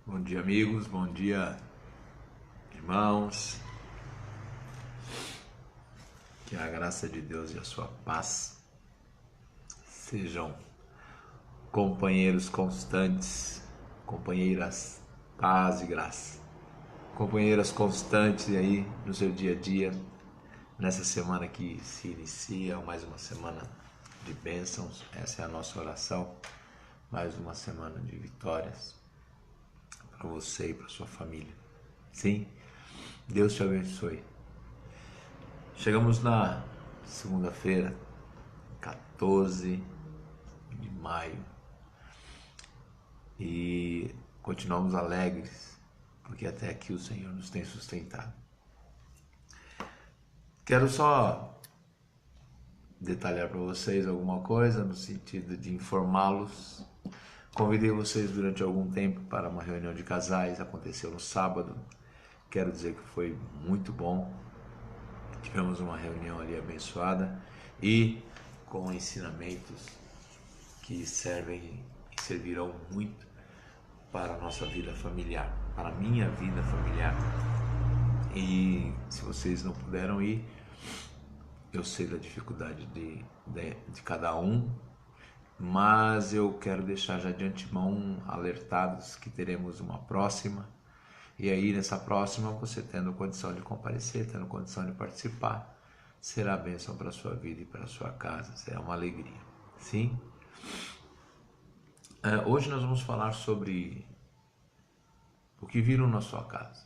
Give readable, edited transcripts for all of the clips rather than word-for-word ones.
Bom dia, amigos, bom dia, irmãos. Que a graça de Deus e a sua paz sejam companheiros constantes, companheiras, paz e graça, companheiras constantes aí no seu dia a dia, nessa semana que se inicia, mais uma semana de bênçãos. Essa é a nossa oração, mais uma semana de vitórias para você e para sua família. Sim, Deus te abençoe. Chegamos na segunda-feira, 14 de maio, e continuamos alegres, porque até aqui o Senhor nos tem sustentado. Quero só detalhar para vocês alguma coisa no sentido de informá-los. Convidei vocês durante algum tempo para uma reunião de casais, aconteceu no sábado. Quero dizer que foi muito bom. Tivemos uma reunião ali abençoada e com ensinamentos que servem e servirão muito para a nossa vida familiar, para a minha vida familiar. E se vocês não puderam ir, eu sei da dificuldade de cada um, mas eu quero deixar já de antemão alertados que teremos uma próxima. E aí, nessa próxima, você tendo condição de comparecer, tendo condição de participar, será bênção para a sua vida e para a sua casa, será uma alegria. Sim? Hoje nós vamos falar sobre o que viram na sua casa.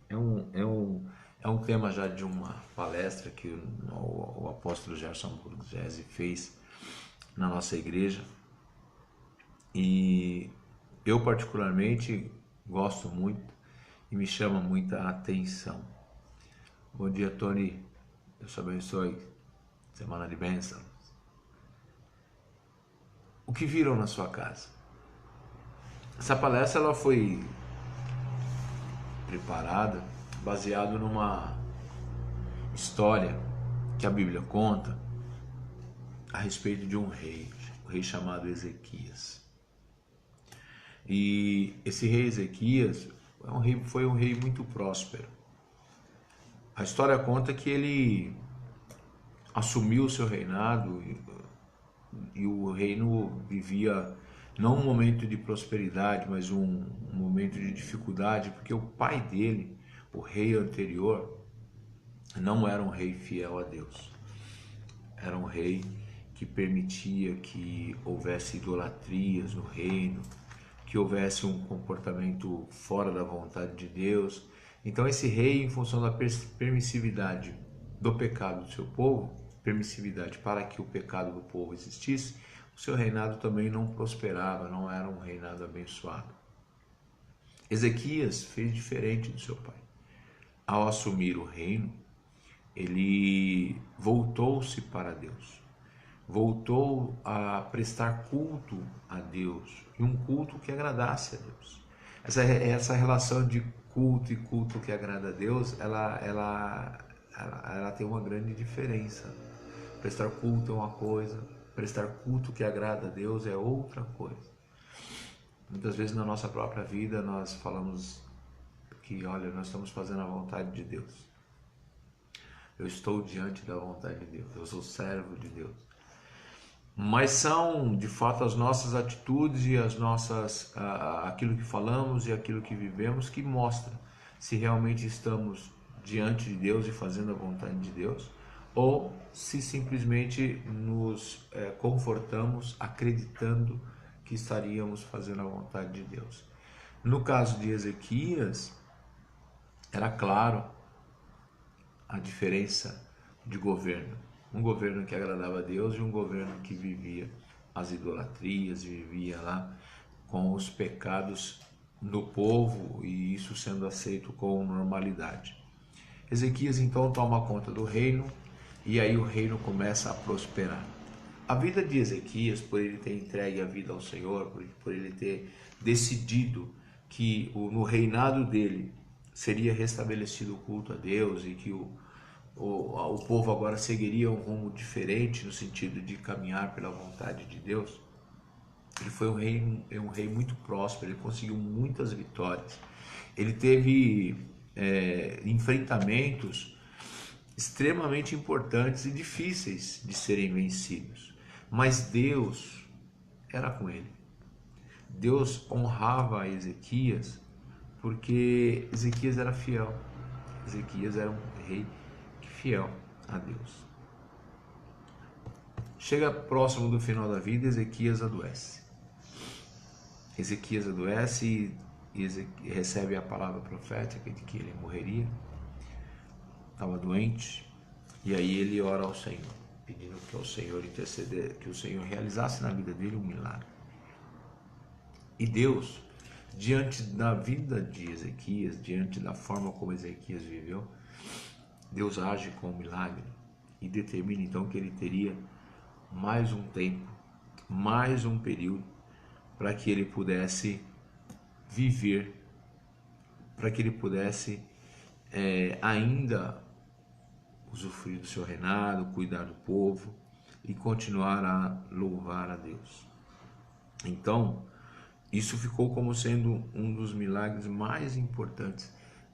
É um tema já de uma palestra que o apóstolo Gerson Burgese fez na nossa igreja. E eu particularmente gosto muito e me chama muita atenção. Bom dia, Tony. Deus te abençoe. Semana de bênção. O que viram na sua casa? Essa palestra ela foi preparada baseado numa história que a Bíblia conta a respeito de um rei, o rei chamado Ezequias. E esse rei Ezequias foi um rei muito próspero. A história conta que ele assumiu o seu reinado e o reino vivia não um momento de prosperidade, mas um momento de dificuldade, porque o pai dele, o rei anterior, não era um rei fiel a Deus. Era um rei que permitia que houvesse idolatrias no reino, que houvesse um comportamento fora da vontade de Deus. Então esse rei, em função da permissividade do pecado do seu povo, permissividade para que o pecado do povo existisse, o seu reinado também não prosperava, não era um reinado abençoado. Ezequias fez diferente do seu pai. Ao assumir o reino, ele voltou-se para Deus. Voltou a prestar culto a Deus, e um culto que agradasse a Deus. Essa relação de culto e culto que agrada a Deus, ela tem uma grande diferença. Prestar culto é uma coisa, prestar culto que agrada a Deus é outra coisa. Muitas vezes na nossa própria vida nós falamos que, olha, nós estamos fazendo a vontade de Deus. Eu estou diante da vontade de Deus, eu sou servo de Deus. Mas são, de fato, as nossas atitudes e aquilo que falamos e aquilo que vivemos que mostra se realmente estamos diante de Deus e fazendo a vontade de Deus, ou se simplesmente nos confortamos acreditando que estaríamos fazendo a vontade de Deus. No caso de Ezequias, era claro a diferença de governo. Um governo que agradava a Deus e um governo que vivia as idolatrias, vivia lá com os pecados do povo e isso sendo aceito com normalidade. Ezequias então toma conta do reino e aí o reino começa a prosperar. A vida de Ezequias, por ele ter entregue a vida ao Senhor, por ele ter decidido que no reinado dele seria restabelecido o culto a Deus e que o povo agora seguiria um rumo diferente no sentido de caminhar pela vontade de Deus, Ele foi um rei muito próspero, ele conseguiu muitas vitórias. Ele teve enfrentamentos extremamente importantes e difíceis de serem vencidos. Mas Deus era com ele. Deus honrava Ezequias porque Ezequias era fiel. Ezequias era um rei fiel a Deus. Chega próximo do final da vida, Ezequias adoece. Ezequias adoece e recebe a palavra profética de que ele morreria. Estava doente. E aí ele ora ao Senhor, pedindo que o Senhor interceder, que o Senhor realizasse na vida dele um milagre. E Deus, diante da vida de Ezequias, diante da forma como Ezequias viveu, Deus age com um milagre e determina então que ele teria mais um tempo, mais um período para que ele pudesse viver, para que ele pudesse ainda usufruir do seu reinado, cuidar do povo e continuar a louvar a Deus. Então, isso ficou como sendo um dos milagres mais importantes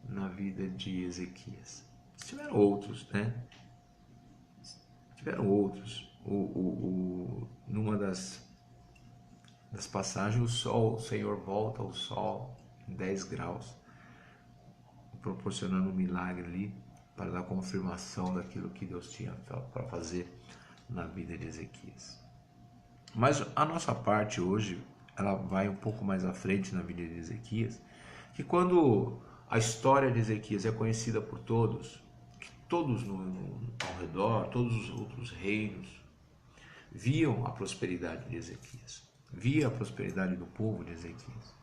na vida de Ezequias. Tiveram outros, né? Tiveram outros. Numa das passagens, o Senhor volta ao sol em 10 graus, proporcionando um milagre ali para dar confirmação daquilo que Deus tinha para fazer na vida de Ezequias. Mas a nossa parte hoje, ela vai um pouco mais à frente na vida de Ezequias, que quando a história de Ezequias é conhecida por todos, que todos ao redor, todos os outros reinos, viam a prosperidade de Ezequias, via a prosperidade do povo de Ezequias.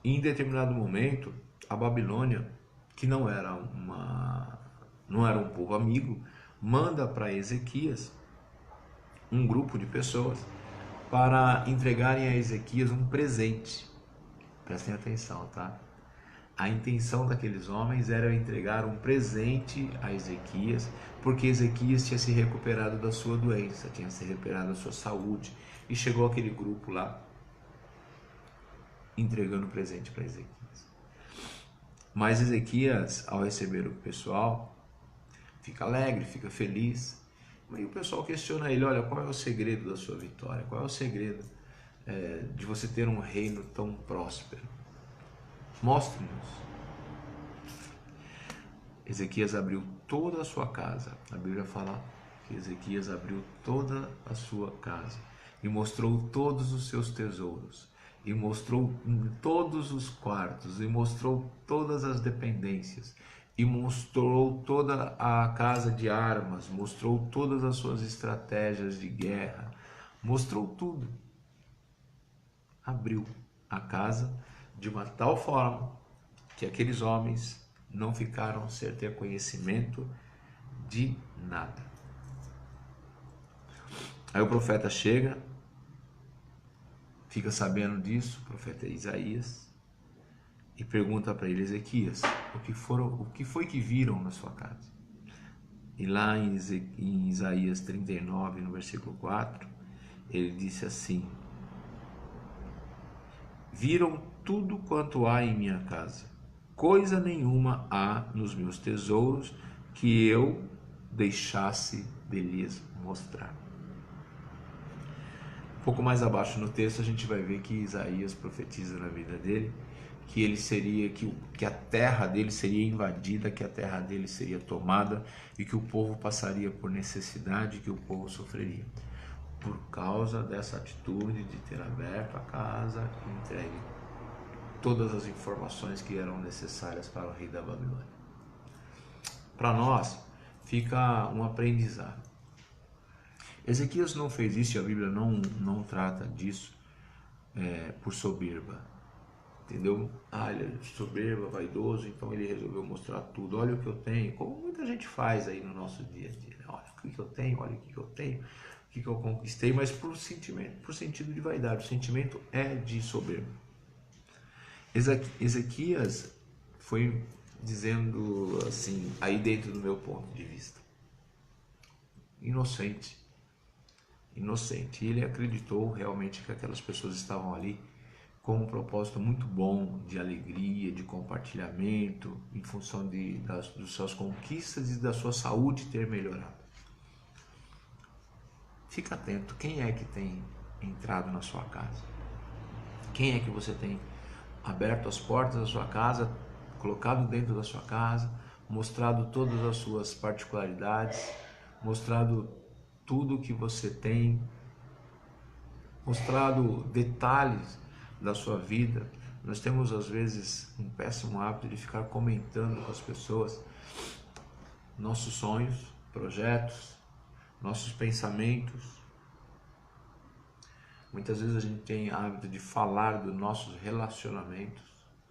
E em determinado momento, a Babilônia, que não era um povo amigo, manda para Ezequias um grupo de pessoas para entregarem a Ezequias um presente. Prestem atenção, tá? A intenção daqueles homens era entregar um presente a Ezequias, porque Ezequias tinha se recuperado da sua doença, tinha se recuperado da sua saúde, e chegou aquele grupo lá entregando presente para Ezequias. Mas Ezequias, ao receber o pessoal, fica alegre, fica feliz. Aí o pessoal questiona ele: olha, qual é o segredo da sua vitória? Qual é o segredo de você ter um reino tão próspero? Mostre-nos. Ezequias abriu toda a sua casa. A Bíblia fala que Ezequias abriu toda a sua casa e mostrou todos os seus tesouros, e mostrou todos os quartos, e mostrou todas as dependências, e mostrou toda a casa de armas, mostrou todas as suas estratégias de guerra, mostrou tudo. Abriu a casa de uma tal forma que aqueles homens não ficaram sem ter conhecimento de nada. Aí o profeta chega, fica sabendo disso, o profeta Isaías, e pergunta para ele: Ezequias, o que foi que viram na sua casa? E lá em Isaías 39, no versículo 4, ele disse assim: viram tudo quanto há em minha casa, coisa nenhuma há nos meus tesouros que eu deixasse de lhes mostrar. Um pouco mais abaixo no texto a gente vai ver que Isaías profetiza na vida dele que ele seria, que a terra dele seria invadida, que a terra dele seria tomada e que o povo passaria por necessidade, que o povo sofreria por causa dessa atitude de ter aberto a casa e entregue todas as informações que eram necessárias para o rei da Babilônia. Para nós fica um aprendizado. Ezequias não fez isso e a Bíblia não trata disso por soberba, entendeu? Ele é soberba, vaidoso, então ele resolveu mostrar tudo. Olha o que eu tenho, como muita gente faz aí no nosso dia a dia, né? Olha o que eu tenho, olha o que eu tenho, o que eu conquistei, mas por sentido de vaidade. O sentimento é de soberba. Ezequias foi dizendo assim, aí dentro do meu ponto de vista, inocente, inocente. E ele acreditou realmente que aquelas pessoas estavam ali com um propósito muito bom de alegria, de compartilhamento, em função das suas conquistas e da sua saúde ter melhorado. Fica atento, quem é que tem entrado na sua casa? Quem é que você tem aberto as portas da sua casa, colocado dentro da sua casa, mostrado todas as suas particularidades, mostrado tudo que você tem, mostrado detalhes da sua vida? Nós temos às vezes um péssimo hábito de ficar comentando com as pessoas nossos sonhos, projetos, nossos pensamentos. Muitas vezes a gente tem hábito de falar dos nossos relacionamentos,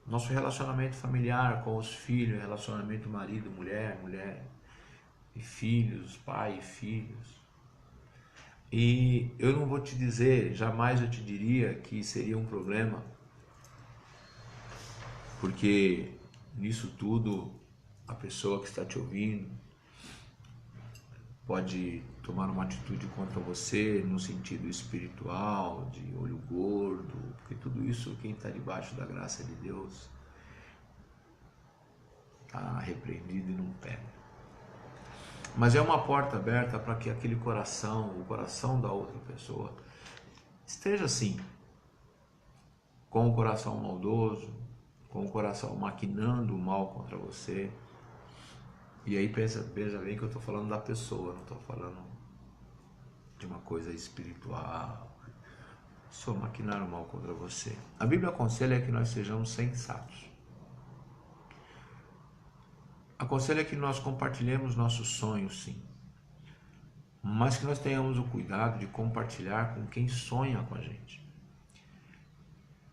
nosso relacionamento familiar com os filhos, relacionamento marido, mulher, mulher e filhos, pai e filhos. E eu não vou te dizer, jamais eu te diria que seria um problema, porque nisso tudo a pessoa que está te ouvindo pode tomar uma atitude contra você no sentido espiritual, de olho gordo, porque tudo isso, quem está debaixo da graça de Deus está repreendido e não pega. Mas é uma porta aberta para que aquele coração, o coração da outra pessoa, esteja assim, com o coração maldoso, com o coração maquinando o mal contra você. E aí veja bem que eu estou falando da pessoa, não estou falando de uma coisa espiritual. Só maquinar o mal contra você. A Bíblia aconselha que nós sejamos sensatos. Aconselha que nós compartilhemos nossos sonhos, sim, mas que nós tenhamos o cuidado de compartilhar com quem sonha com a gente,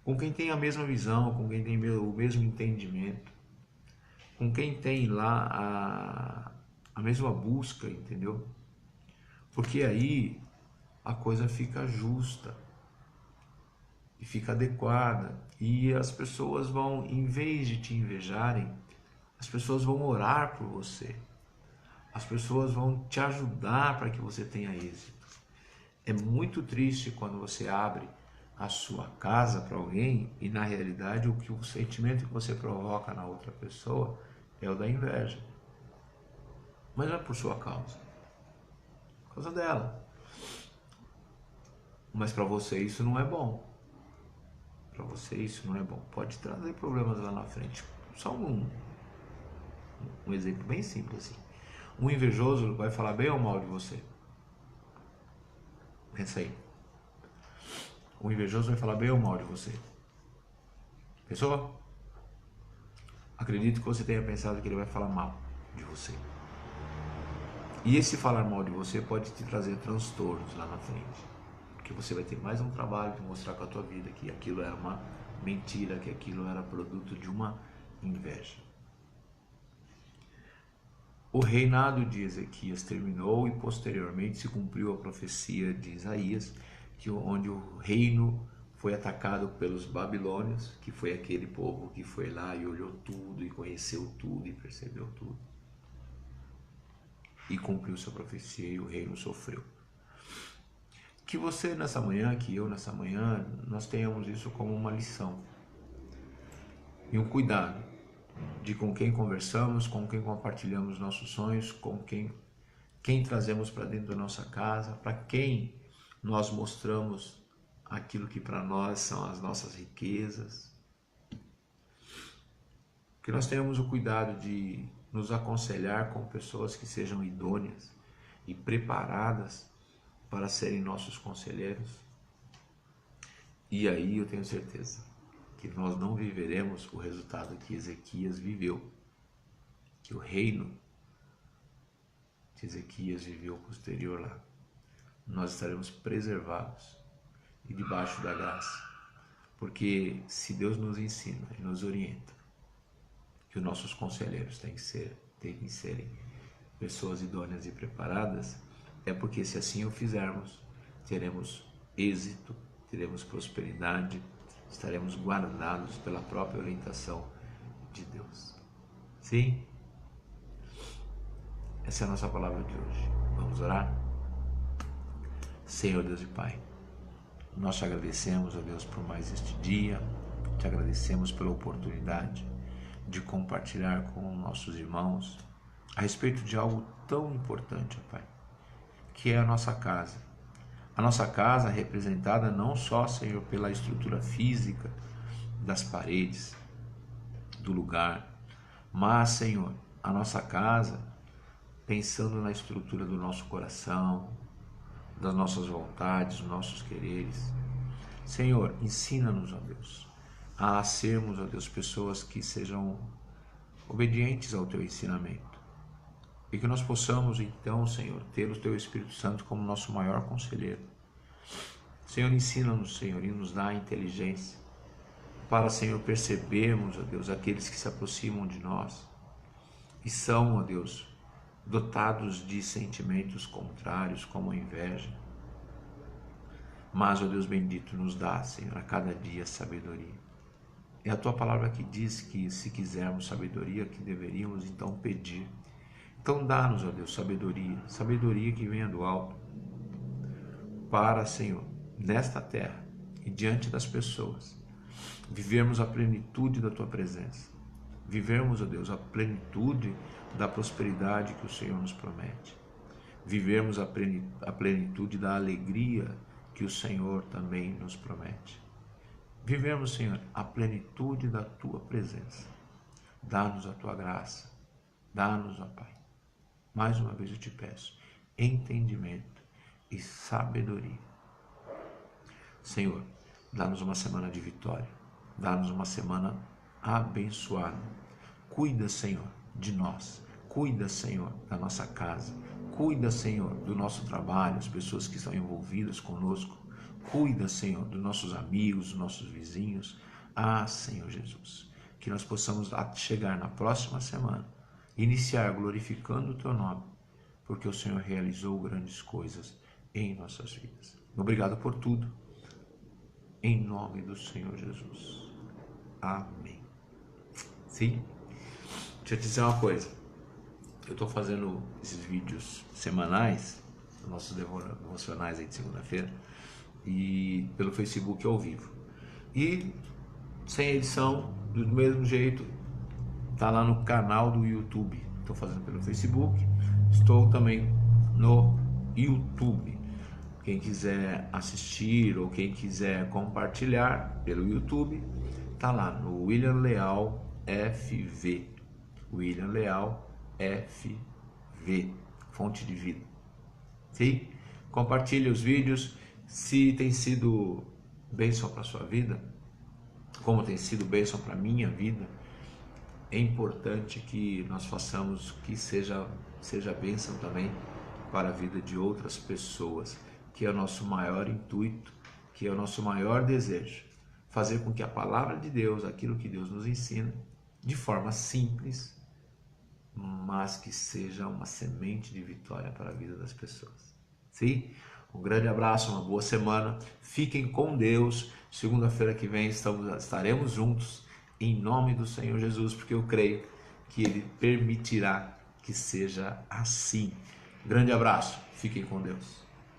com quem tem a mesma visão, com quem tem o mesmo entendimento, com quem tem lá a mesma busca, entendeu? Porque aí a coisa fica justa e fica adequada, e as pessoas vão, em vez de te invejarem, as pessoas vão orar por você, as pessoas vão te ajudar para que você tenha êxito. É muito triste quando você abre a sua casa para alguém e na realidade o sentimento que você provoca na outra pessoa é o da inveja. Mas não é por sua causa, é por causa dela. Mas para você isso não é bom. Para você isso não é bom. Pode trazer problemas lá na frente. Só um exemplo bem simples assim. Um invejoso vai falar bem ou mal de você? Pensa aí. Um invejoso vai falar bem ou mal de você? Pensou? Acredito que você tenha pensado que ele vai falar mal de você. E esse falar mal de você pode te trazer transtornos lá na frente. Porque você vai ter mais um trabalho de mostrar com a tua vida que aquilo era uma mentira, que aquilo era produto de uma inveja. O reinado de Ezequias terminou e posteriormente se cumpriu a profecia de Isaías, onde o reino foi atacado pelos babilônios, que foi aquele povo que foi lá e olhou tudo, e conheceu tudo, e percebeu tudo. E cumpriu sua profecia e o reino sofreu. Que você nessa manhã, que eu nessa manhã, nós tenhamos isso como uma lição. E um cuidado de com quem conversamos, com quem compartilhamos nossos sonhos, com quem trazemos para dentro da nossa casa, para quem nós mostramos aquilo que para nós são as nossas riquezas. Que nós tenhamos o cuidado de nos aconselhar com pessoas que sejam idôneas e preparadas para serem nossos conselheiros. E aí eu tenho certeza que nós não viveremos o resultado que Ezequias viveu, que o reino de Ezequias viveu posterior lá. Nós estaremos preservados e debaixo da graça, porque se Deus nos ensina e nos orienta que os nossos conselheiros têm que serem pessoas idôneas e preparadas, é porque se assim o fizermos, teremos êxito, teremos prosperidade, estaremos guardados pela própria orientação de Deus. Sim? Essa é a nossa palavra de hoje. Vamos orar? Senhor Deus e Pai, nós te agradecemos, ó Deus, por mais este dia, te agradecemos pela oportunidade de compartilhar com nossos irmãos a respeito de algo tão importante, ó Pai, que é a nossa casa. A nossa casa representada não só, Senhor, pela estrutura física das paredes, do lugar, mas, Senhor, a nossa casa pensando na estrutura do nosso coração, das nossas vontades, dos nossos quereres. Senhor, ensina-nos, ó Deus, a sermos, ó Deus, pessoas que sejam obedientes ao Teu ensinamento. E que nós possamos, então, Senhor, ter o Teu Espírito Santo como nosso maior conselheiro. Senhor, ensina-nos, Senhor, e nos dá a inteligência para, Senhor, percebermos, ó Deus, aqueles que se aproximam de nós e são, ó Deus, dotados de sentimentos contrários, como a inveja. Mas, ó Deus bendito, nos dá, Senhor, a cada dia sabedoria. É a Tua palavra que diz que, se quisermos sabedoria, que deveríamos então pedir. Então dá-nos, ó Deus, sabedoria, sabedoria que venha do alto, para, Senhor, nesta terra e diante das pessoas, vivermos a plenitude da Tua presença, vivermos, ó Deus, a plenitude da prosperidade que o Senhor nos promete, vivermos a plenitude da alegria que o Senhor também nos promete, vivermos, Senhor, a plenitude da Tua presença. Dá-nos a Tua graça, dá-nos, ó Pai, mais uma vez eu te peço, entendimento e sabedoria. Senhor, dá-nos uma semana de vitória, dá-nos uma semana abençoada. Cuida, Senhor, de nós, cuida, Senhor, da nossa casa, cuida, Senhor, do nosso trabalho, as pessoas que estão envolvidas conosco, cuida, Senhor, dos nossos amigos, dos nossos vizinhos. Senhor Jesus, que nós possamos chegar na próxima semana, iniciar glorificando o Teu nome, porque o Senhor realizou grandes coisas em nossas vidas. Obrigado por tudo, em nome do Senhor Jesus. Amém. Sim? Deixa eu te dizer uma coisa. Eu estou fazendo esses vídeos semanais, nossos devocionais aí de segunda-feira, e pelo Facebook ao vivo. E sem edição, do mesmo jeito, tá lá no canal do YouTube. Estou fazendo pelo Facebook, estou também no YouTube. Quem quiser assistir ou quem quiser compartilhar pelo YouTube, tá lá no William Leal FV. William Leal FV, Fonte de Vida. Sim? Compartilhe os vídeos. Se tem sido bênção para a sua vida, como tem sido bênção para a minha vida, é importante que nós façamos que seja bênção também para a vida de outras pessoas, que é o nosso maior intuito, que é o nosso maior desejo, fazer com que a palavra de Deus, aquilo que Deus nos ensina, de forma simples, mas que seja uma semente de vitória para a vida das pessoas. Sim? Um grande abraço, uma boa semana, fiquem com Deus. Segunda-feira que vem estaremos juntos, em nome do Senhor Jesus, porque eu creio que Ele permitirá que seja assim. Grande abraço, fiquem com Deus.